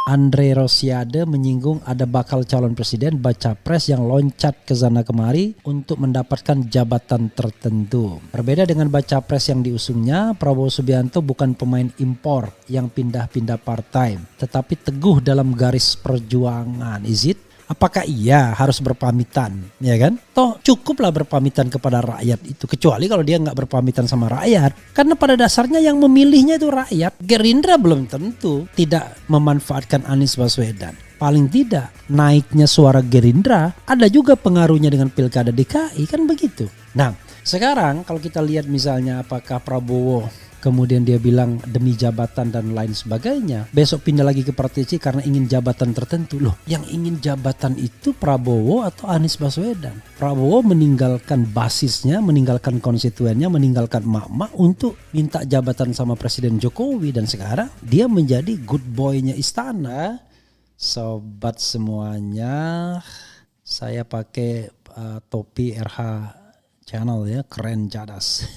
Andre Rosiade menyinggung ada bakal calon presiden baca pres yang loncat ke sana kemari untuk mendapatkan jabatan tertentu. Berbeda dengan baca pres yang diusungnya, Prabowo Subianto bukan pemain impor yang pindah-pindah partai, tetapi teguh dalam garis perjuangan. Is it? Apakah ia harus berpamitan, ya kan? Toh cukuplah berpamitan kepada rakyat itu, kecuali kalau dia nggak berpamitan sama rakyat. Karena pada dasarnya yang memilihnya itu rakyat. Gerindra belum tentu tidak memanfaatkan Anies Baswedan. Paling tidak naiknya suara Gerindra ada juga pengaruhnya dengan Pilkada DKI, kan begitu. Nah, sekarang kalau kita lihat misalnya apakah Prabowo kemudian dia bilang demi jabatan dan lain sebagainya. Besok pindah lagi ke Partai C karena ingin jabatan tertentu. Loh, yang ingin jabatan itu Prabowo atau Anies Baswedan? Prabowo meninggalkan basisnya, meninggalkan konstituennya, meninggalkan emak-emak untuk minta jabatan sama Presiden Jokowi. Dan sekarang dia menjadi good boy-nya istana. Sobat semuanya, saya pakai topi RH Channel ya, keren cadas.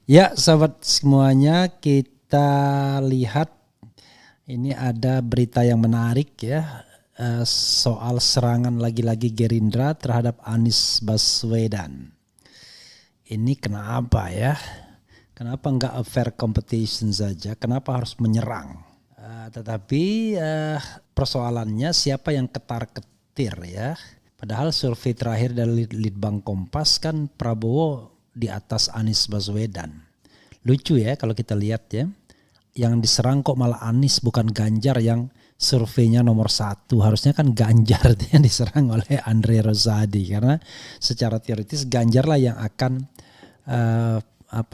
Ya sahabat semuanya, kita lihat ini ada berita yang menarik ya, soal serangan lagi-lagi Gerindra terhadap Anies Baswedan. Ini kenapa ya? Kenapa enggak a fair competition saja? Kenapa harus menyerang? Tetapi persoalannya siapa yang ketar-ketir ya? Padahal survei terakhir dari Litbang Kompas kan Prabowo di atas Anies Baswedan. Lucu ya kalau kita lihat ya. Yang diserang kok malah Anies bukan Ganjar yang surveinya nomor 1. Harusnya kan Ganjar yang diserang oleh Andre Rosiade. Karena secara teoritis Ganjar lah yang akan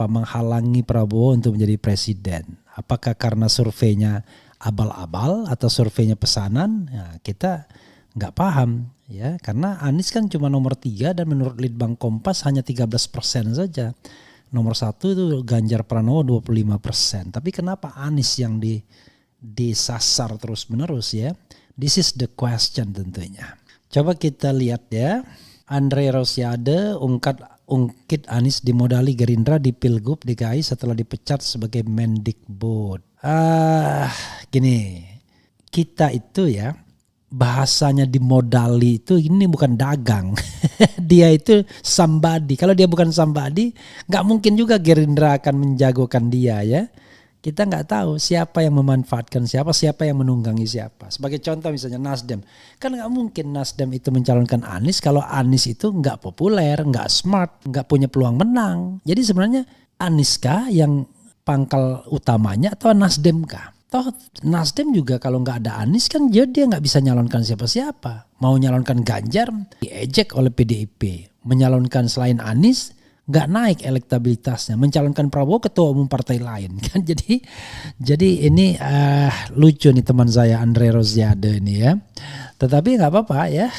menghalangi Prabowo untuk menjadi presiden. Apakah karena surveinya abal-abal atau surveinya pesanan? Nah, kita nggak paham. Ya, karena Anies kan cuma nomor 3 dan menurut Litbang Kompas hanya 13% saja. Nomor 1 itu Ganjar Pranowo 25%. Tapi kenapa Anies yang disasar terus menerus ya? This is the question tentunya. Coba kita lihat ya. Andre Rosiade ungkit Anies dimodali Gerindra di Pilgub DKI setelah dipecat sebagai Mendikbud. Gini, kita itu ya, bahasanya dimodali itu ini bukan dagang. Dia itu somebody. Kalau dia bukan somebody, nggak mungkin juga Gerindra akan menjagokan dia ya. Kita nggak tahu siapa yang memanfaatkan siapa yang menunggangi siapa. Sebagai contoh misalnya Nasdem. Kan nggak mungkin Nasdem itu mencalonkan Anies kalau Anies itu nggak populer, nggak smart, nggak punya peluang menang. Jadi sebenarnya Anies kah yang pangkal utamanya atau Nasdem kah? Toh Nasdem juga kalau nggak ada Anies kan dia nggak bisa nyalonkan siapa-siapa. Mau nyalonkan Ganjar diejek oleh PDIP. Menyalonkan selain Anies nggak naik elektabilitasnya. Mencalonkan Prabowo ketua umum partai lain kan. Jadi ini lucu nih teman saya Andre Rosiade ini ya. Tetapi nggak apa-apa ya.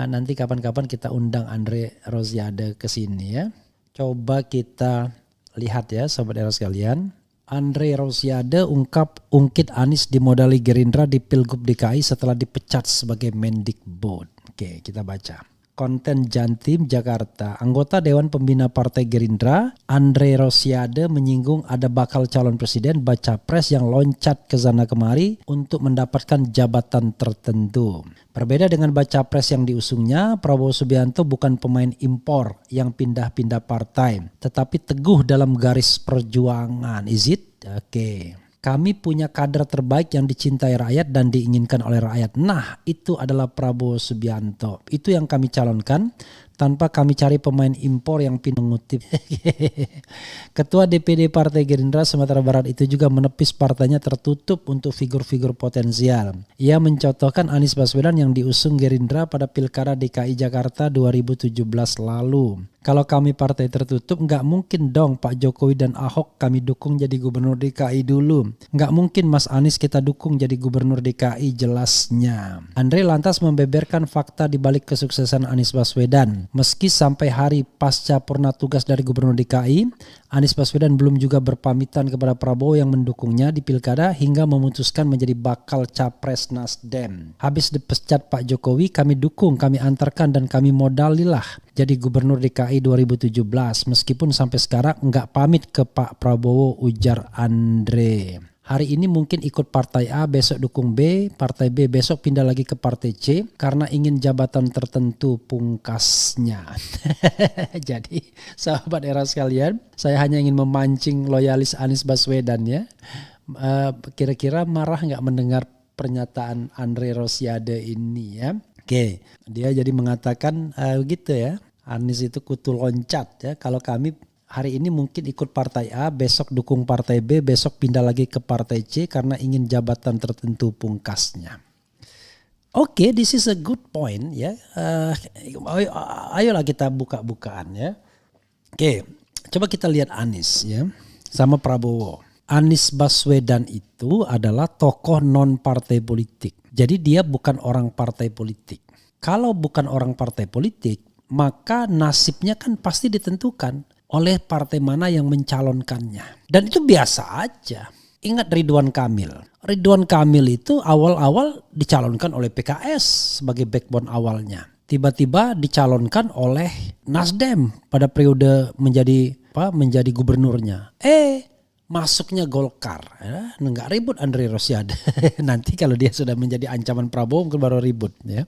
Nanti kapan-kapan kita undang Andre Rosiade ke sini ya. Coba kita lihat ya sobat era sekalian. Andre Rosiade ungkit Anies dimodali Gerindra di Pilgub DKI setelah dipecat sebagai Mendikbud. Oke, kita baca. Konten Jantim Jakarta. Anggota Dewan Pembina Partai Gerindra, Andre Rosiade menyinggung ada bakal calon presiden baca pres yang loncat ke sana kemari untuk mendapatkan jabatan tertentu. Berbeda dengan baca pres yang diusungnya, Prabowo Subianto bukan pemain impor yang pindah-pindah partai, tetapi teguh dalam garis perjuangan. Is it? Oke. Kami punya kader terbaik yang dicintai rakyat dan diinginkan oleh rakyat. Nah, itu adalah Prabowo Subianto. Itu yang kami calonkan tanpa kami cari pemain impor yang mengutip. Ketua DPD Partai Gerindra Sumatera Barat itu juga menepis partainya tertutup untuk figur-figur potensial. Ia mencontohkan Anies Baswedan yang diusung Gerindra pada Pilkada DKI Jakarta 2017 lalu. Kalau kami partai tertutup, nggak mungkin dong Pak Jokowi dan Ahok kami dukung jadi gubernur DKI dulu. Nggak mungkin Mas Anies kita dukung jadi gubernur DKI, jelasnya. Andre lantas membeberkan fakta di balik kesuksesan Anies Baswedan. Meski sampai hari pasca purna tugas dari gubernur DKI, Anies Baswedan belum juga berpamitan kepada Prabowo yang mendukungnya di Pilkada hingga memutuskan menjadi bakal capres Nasdem. Habis dipecat Pak Jokowi, kami dukung, kami antarkan dan kami modalilah jadi gubernur DKI 2017 meskipun sampai sekarang enggak pamit ke Pak Prabowo, ujar Andre. Hari ini mungkin ikut partai A, besok dukung B, partai B, besok pindah lagi ke partai C karena ingin jabatan tertentu pungkasnya. Jadi sahabat era sekalian, saya hanya ingin memancing loyalis Anies Baswedan ya. Kira-kira marah nggak mendengar pernyataan Andre Rosiade ini ya. Oke, dia jadi mengatakan gitu ya, Anies itu kutu loncat ya. Kalau kami hari ini mungkin ikut partai A, besok dukung partai B, besok pindah lagi ke partai C karena ingin jabatan tertentu pungkasnya. Oke, this is a good point ya. Ayolah kita buka-bukaan ya. Oke, coba kita lihat Anies ya sama Prabowo. Anies Baswedan itu adalah tokoh non partai politik. Jadi dia bukan orang partai politik. Kalau bukan orang partai politik, maka nasibnya kan pasti ditentukan oleh partai mana yang mencalonkannya. Dan itu biasa aja. Ingat Ridwan Kamil. Ridwan Kamil itu awal-awal dicalonkan oleh PKS sebagai backbone awalnya. Tiba-tiba dicalonkan oleh Nasdem pada periode menjadi gubernurnya. Masuknya Golkar. Nggak ribut Andre Rosiade. Nanti kalau dia sudah menjadi ancaman Prabowo mungkin baru ribut ya.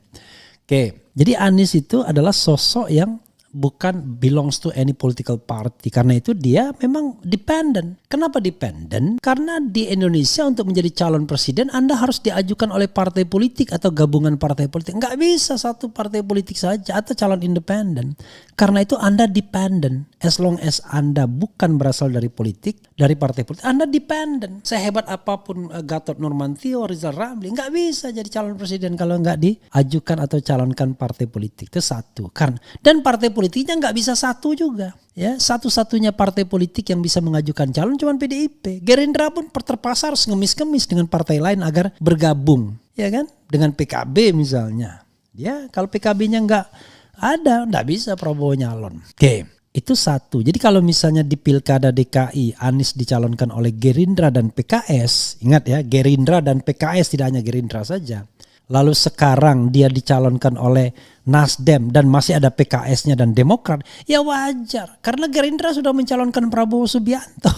Oke, jadi Anies itu adalah sosok yang bukan belongs to any political party. Karena itu dia memang dependent. Kenapa dependent? Karena di Indonesia untuk menjadi calon presiden Anda harus diajukan oleh partai politik atau gabungan partai politik. Nggak bisa satu partai politik saja atau calon independen. Karena itu Anda dependent. As long as Anda bukan berasal dari politik, dari partai politik, Anda dependent. Sehebat apapun Gatot Nurmantio, Rizal Ramli, nggak bisa jadi calon presiden kalau nggak diajukan atau calonkan partai politik. Itu satu. Dan partai politiknya nggak bisa satu juga. Ya, satu-satunya partai politik yang bisa mengajukan calon cuma PDIP. Gerindra pun terpaksa harus ngemis-ngemis dengan partai lain agar bergabung, ya kan? Dengan PKB misalnya. Ya, kalau PKB-nya nggak ada, nggak bisa Prabowo nyalon. Oke, itu satu. Jadi kalau misalnya di Pilkada DKI Anies dicalonkan oleh Gerindra dan PKS, ingat ya, Gerindra dan PKS, tidak hanya Gerindra saja. Lalu sekarang dia dicalonkan oleh Nasdem dan masih ada PKS-nya dan Demokrat, ya wajar. Karena Gerindra sudah mencalonkan Prabowo Subianto.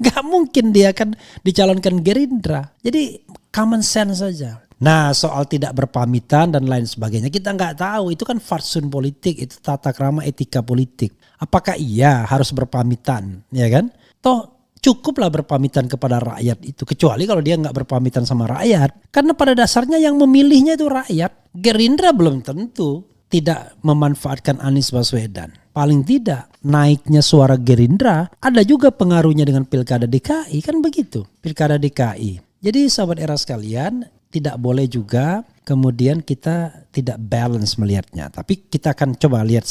Gak mungkin dia akan dicalonkan Gerindra. Jadi common sense saja. Nah, soal tidak berpamitan dan lain sebagainya kita nggak tahu. Itu kan fatsun politik, itu tata krama etika politik. Apakah iya harus berpamitan, ya kan? Toh cukuplah berpamitan kepada rakyat itu. Kecuali kalau dia nggak berpamitan sama rakyat. Karena pada dasarnya yang memilihnya itu rakyat. Gerindra belum tentu tidak memanfaatkan Anies Baswedan. Paling tidak naiknya suara Gerindra ada juga pengaruhnya dengan Pilkada DKI. Kan begitu Pilkada DKI. Jadi sahabat era sekalian, tidak boleh juga kemudian kita tidak balance melihatnya. Tapi kita akan coba lihat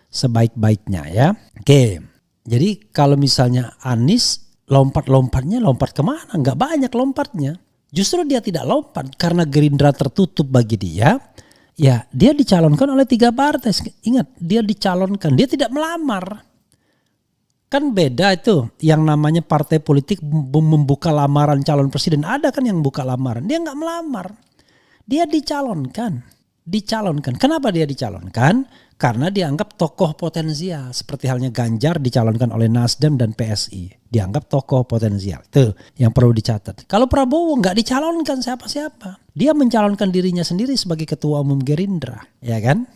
sebaik-baiknya ya. Oke. Jadi kalau misalnya Anies lompat-lompatnya lompat kemana? Nggak banyak lompatnya. Justru dia tidak lompat karena Gerindra tertutup bagi dia. Ya dia dicalonkan oleh 3 partai. Ingat dia dicalonkan, dia tidak melamar. Kan beda itu yang namanya partai politik membuka lamaran calon presiden. Ada kan yang buka lamaran. Dia nggak melamar. Dia dicalonkan. Kenapa dia dicalonkan? Karena dianggap tokoh potensial. Seperti halnya Ganjar dicalonkan oleh Nasdem dan PSI. Dianggap tokoh potensial. Itu yang perlu dicatat. Kalau Prabowo nggak dicalonkan siapa-siapa. Dia mencalonkan dirinya sendiri sebagai ketua umum Gerindra. Ya kan?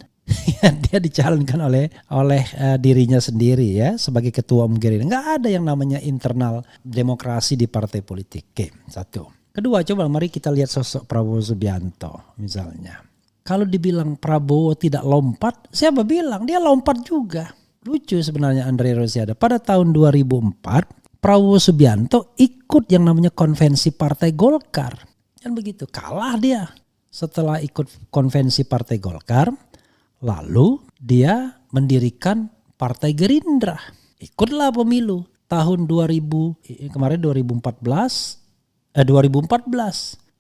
Dia dicalonkan oleh dirinya sendiri ya sebagai ketua umum Gerindra. Nggak ada yang namanya internal demokrasi di partai politik. Oke, satu. Kedua, coba mari kita lihat sosok Prabowo Subianto misalnya. Kalau dibilang Prabowo tidak lompat, siapa bilang? Dia lompat juga. Lucu sebenarnya Andre Rosiade. Pada tahun 2004, Prabowo Subianto ikut yang namanya konvensi Partai Golkar. Kan begitu, kalah dia. Setelah ikut konvensi Partai Golkar, lalu dia mendirikan Partai Gerindra. Ikutlah pemilu tahun 2014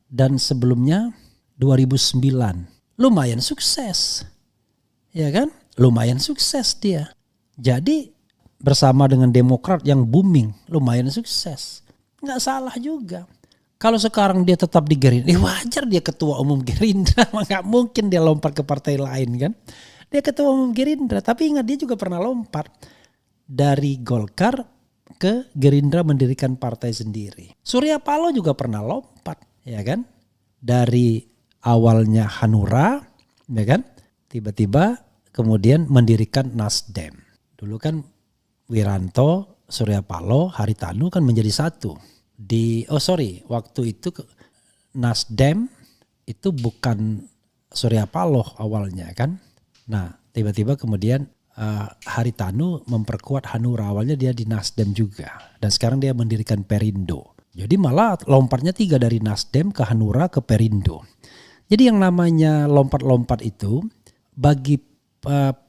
dan sebelumnya 2009. Lumayan sukses. Ya kan? Lumayan sukses dia. Jadi bersama dengan Demokrat yang booming, lumayan sukses. Nggak salah juga. Kalau sekarang dia tetap di Gerindra, wajar dia ketua umum Gerindra. Nggak mungkin dia lompat ke partai lain kan. Dia ketua umum Gerindra, tapi ingat dia juga pernah lompat dari Golkar ke Gerindra mendirikan partai sendiri. Surya Paloh juga pernah lompat, ya kan? Dari awalnya Hanura, ya kan? Tiba-tiba kemudian mendirikan Nasdem. Dulu kan Wiranto, Surya Paloh, Haritanu kan menjadi satu. Waktu itu Nasdem itu bukan Surya Paloh awalnya kan. Nah tiba-tiba kemudian Haritanu memperkuat Hanura, awalnya dia di Nasdem juga. Dan sekarang dia mendirikan Perindo. Jadi malah lompatnya 3 dari Nasdem ke Hanura ke Perindo. Jadi yang namanya lompat-lompat itu bagi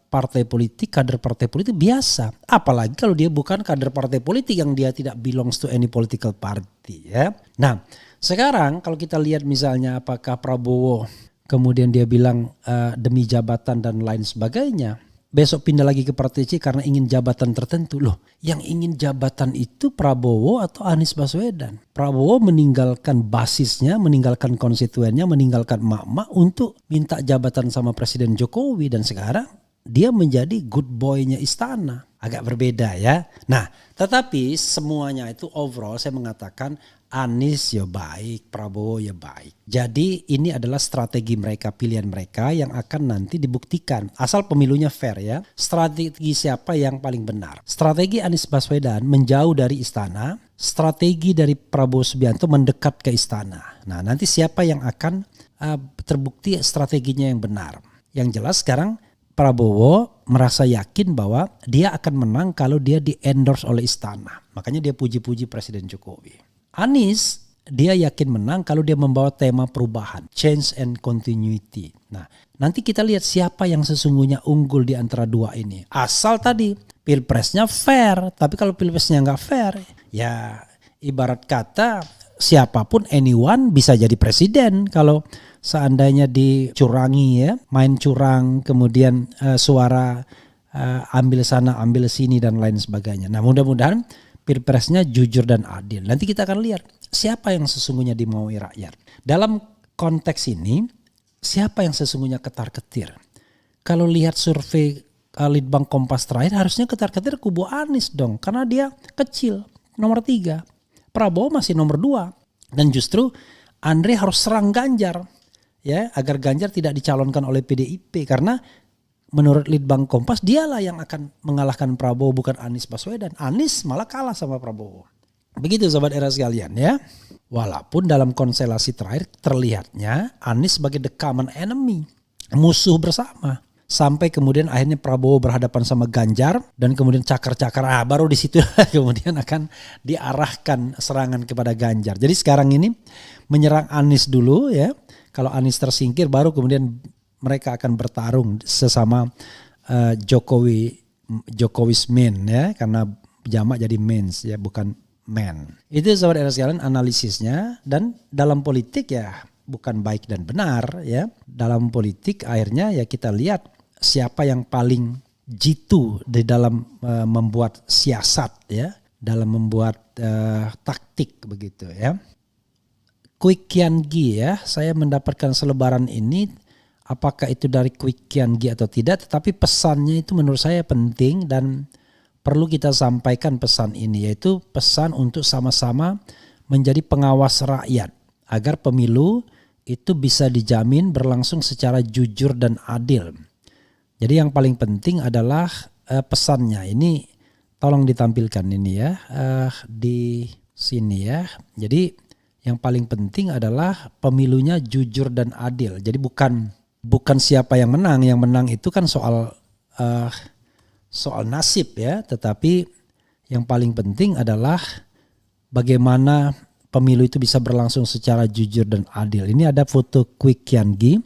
partai politik, kader partai politik biasa. Apalagi kalau dia bukan kader partai politik yang dia tidak belongs to any political party ya. Nah sekarang kalau kita lihat misalnya apakah Prabowo kemudian dia bilang demi jabatan dan lain sebagainya. Besok pindah lagi ke partai C karena ingin jabatan tertentu. Loh yang ingin jabatan itu Prabowo atau Anies Baswedan. Prabowo meninggalkan basisnya, meninggalkan konstituennya, meninggalkan emak-emak untuk minta jabatan sama Presiden Jokowi. Dan sekarang dia menjadi good boy-nya istana. Agak berbeda ya. Nah tetapi semuanya itu overall saya mengatakan Anies ya baik, Prabowo ya baik. Jadi ini adalah strategi mereka, pilihan mereka yang akan nanti dibuktikan. Asal pemilunya fair ya. Strategi siapa yang paling benar. Strategi Anies Baswedan menjauh dari istana. Strategi dari Prabowo Subianto mendekat ke istana. Nah nanti siapa yang akan terbukti strateginya yang benar. Yang jelas sekarang Prabowo merasa yakin bahwa dia akan menang kalau dia di-endorse oleh istana. Makanya dia puji-puji Presiden Jokowi. Anies dia yakin menang kalau dia membawa tema perubahan, change and continuity. Nah nanti kita lihat siapa yang sesungguhnya unggul di antara dua ini. Asal tadi pilpresnya fair, tapi kalau pilpresnya nggak fair ya ibarat kata siapapun anyone bisa jadi presiden kalau seandainya dicurangi ya, main curang kemudian suara ambil sana ambil sini dan lain sebagainya. Nah mudah-mudahan pilpresnya jujur dan adil. Nanti kita akan lihat siapa yang sesungguhnya dimaui rakyat. Dalam konteks ini siapa yang sesungguhnya ketar-ketir. Kalau lihat survei Litbang Kompas terakhir harusnya ketar-ketir kubu Anies dong. Karena dia kecil nomor 3. Prabowo masih nomor 2. Dan justru Andre harus serang Ganjar. Ya, agar Ganjar tidak dicalonkan oleh PDIP. Karena menurut Litbang Kompas dialah yang akan mengalahkan Prabowo bukan Anies Baswedan. Anies malah kalah sama Prabowo. Begitu sobat era sekalian ya. Walaupun dalam konstelasi terakhir terlihatnya Anies sebagai the common enemy. Musuh bersama. Sampai kemudian akhirnya Prabowo berhadapan sama Ganjar. Dan kemudian cakar-cakar. Baru di situ kemudian akan diarahkan serangan kepada Ganjar. Jadi sekarang ini menyerang Anies dulu ya. Kalau Anies tersingkir baru kemudian mereka akan bertarung sesama Jokowi's men ya, karena jamak jadi mens ya, bukan men. Itu sobat era sekalian analisisnya. Dan dalam politik ya bukan baik dan benar ya. Dalam politik akhirnya ya kita lihat siapa yang paling jitu di dalam membuat siasat ya, dalam membuat taktik begitu ya. Kwik Kian Gi ya, saya mendapatkan selebaran ini. Apakah itu dari Kwik Kian Gi atau tidak, tetapi pesannya itu menurut saya penting dan perlu kita sampaikan pesan ini, yaitu pesan untuk sama-sama menjadi pengawas rakyat agar pemilu itu bisa dijamin berlangsung secara jujur dan adil. Jadi yang paling penting adalah pesannya ini, tolong ditampilkan ini ya di sini ya. Jadi yang paling penting adalah pemilunya jujur dan adil. Jadi bukan siapa yang menang itu kan soal nasib ya, tetapi yang paling penting adalah bagaimana pemilu itu bisa berlangsung secara jujur dan adil. Ini ada foto Kwik Kian Gi,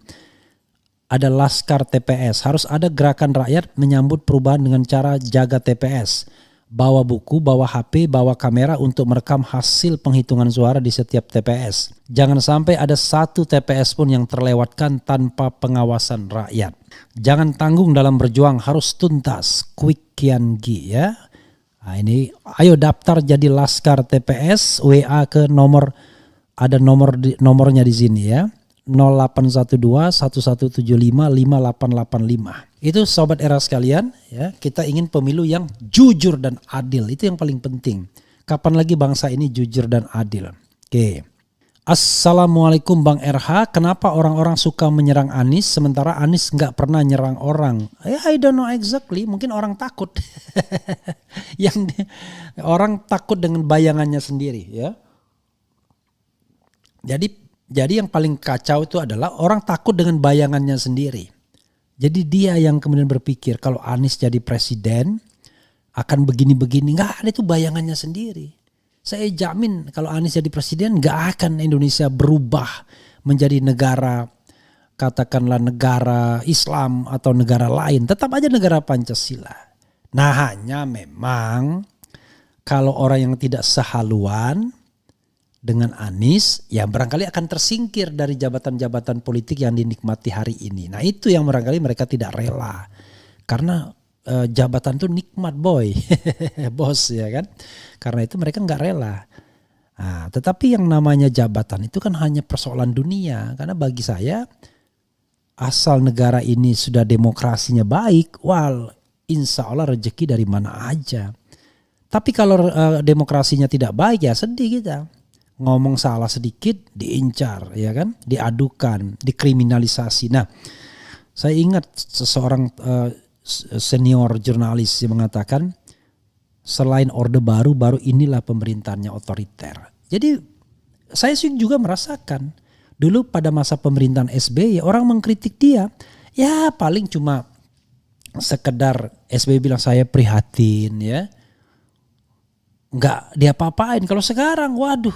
ada Laskar TPS, harus ada gerakan rakyat menyambut perubahan dengan cara jaga TPS. Bawa buku, bawa HP, bawa kamera untuk merekam hasil penghitungan suara di setiap TPS. Jangan sampai ada satu TPS pun yang terlewatkan tanpa pengawasan rakyat. Jangan tanggung dalam berjuang, harus tuntas. Kwik Kian Gi ya. Nah ini, ayo daftar jadi Laskar TPS, WA ke nomor, ada nomornya di sini ya. 0812 1175 5885. Itu sobat era sekalian, ya, kita ingin pemilu yang jujur dan adil. Itu yang paling penting. Kapan lagi bangsa ini jujur dan adil? Oke. Assalamualaikum Bang RH, kenapa orang-orang suka menyerang Anies sementara Anies nggak pernah nyerang orang? I don't know exactly, mungkin orang takut. Orang takut dengan bayangannya sendiri, ya. Jadi yang paling kacau itu adalah orang takut dengan bayangannya sendiri. Jadi dia yang kemudian berpikir kalau Anies jadi presiden akan begini-begini, nggak ada itu bayangannya sendiri. Saya jamin kalau Anies jadi presiden gak akan Indonesia berubah menjadi negara, katakanlah negara Islam atau negara lain. Tetap aja negara Pancasila. Nah hanya memang kalau orang yang tidak sehaluan dengan Anies ya barangkali akan tersingkir dari jabatan-jabatan politik yang dinikmati hari ini. Nah itu yang barangkali mereka tidak rela. Karena jabatan tuh nikmat boy, bos ya kan. Karena itu mereka nggak rela. Nah, tetapi yang namanya jabatan itu kan hanya persoalan dunia. Karena bagi saya asal negara ini sudah demokrasinya baik, insya Allah rezeki dari mana aja. Tapi kalau demokrasinya tidak baik ya sedih kita. Ngomong salah sedikit diincar ya kan, diadukan, dikriminalisasi. Nah saya ingat seseorang senior jurnalis yang mengatakan selain Orde Baru inilah pemerintahannya otoriter. Jadi saya juga merasakan dulu pada masa pemerintahan SBY orang mengkritik dia ya paling cuma sekedar SBY bilang saya prihatin ya, nggak diapa-apain. Kalau sekarang waduh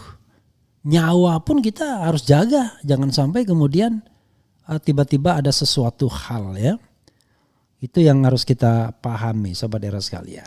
nyawa pun kita harus jaga, jangan sampai kemudian tiba-tiba ada sesuatu hal ya. Itu yang harus kita pahami sobat era sekalian.